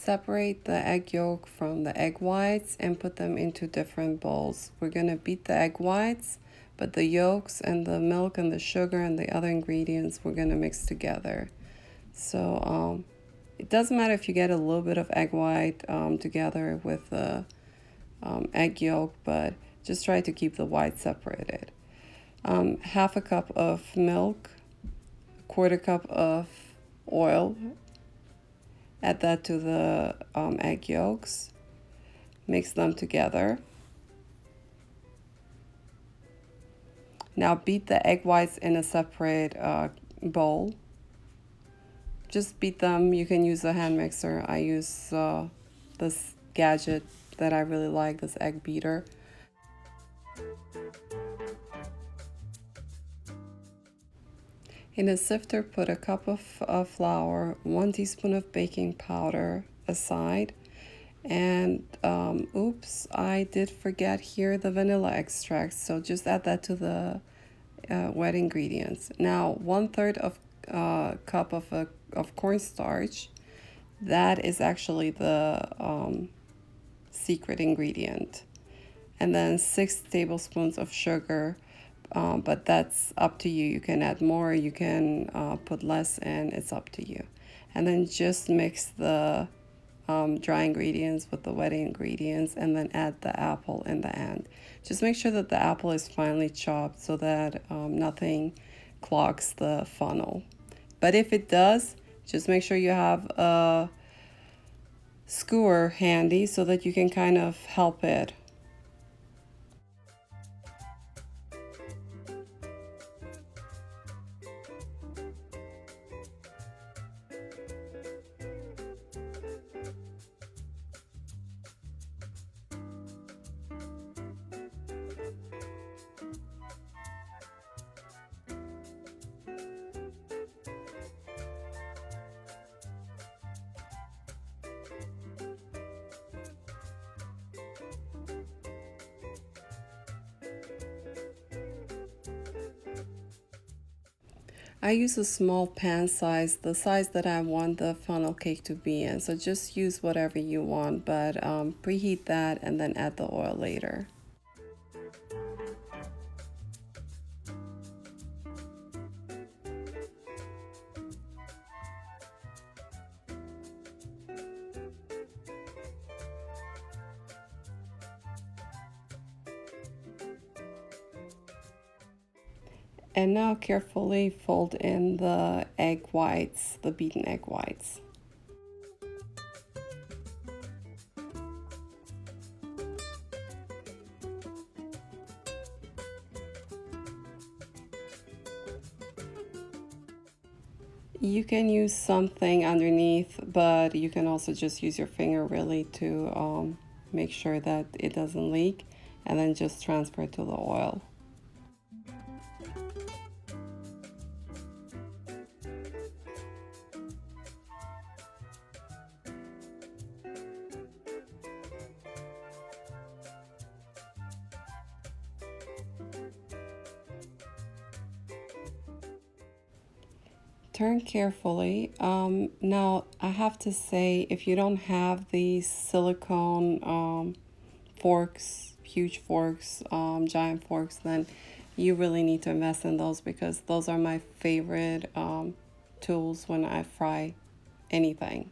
separate the egg yolk from the egg whites and put them into different bowls. We're going to beat the egg whites, but the yolks and the milk and the sugar and the other ingredients we're going to mix together. So it doesn't matter if you get a little bit of egg white together with the egg yolk, but just try to keep the whites separated. Half a cup of milk, a quarter cup of oil. Add that to the egg yolks. Mix them together. Now beat the egg whites in a separate bowl. Just beat them. You can use a hand mixer. I use this gadget that I really like, this egg beater. In a sifter, put a cup of flour, 1 teaspoon of baking powder aside, and oops, I did forget here the vanilla extract, so just add that to the wet ingredients. Now 1/3 of cup of cornstarch. That is actually the secret ingredient, and then 6 tablespoons of sugar. But that's up to you. You can add more, you can put less in, it's up to you. And then just mix the dry ingredients with the wet ingredients, and then add the apple in the end. Just make sure that the apple is finely chopped so that nothing clogs the funnel. But if it does, just make sure you have a skewer handy so that you can kind of help it. I use a small pan size, the size that I want the funnel cake to be in. So just use whatever you want, but preheat that and then add the oil later. And now carefully fold in the egg whites, the beaten egg whites. You can use something underneath, but you can also just use your finger really to make sure that it doesn't leak, and then just transfer it to the oil. Turn carefully. Now I have to say, if you don't have these silicone forks, huge forks, giant forks, then you really need to invest in those, because those are my favorite tools when I fry anything.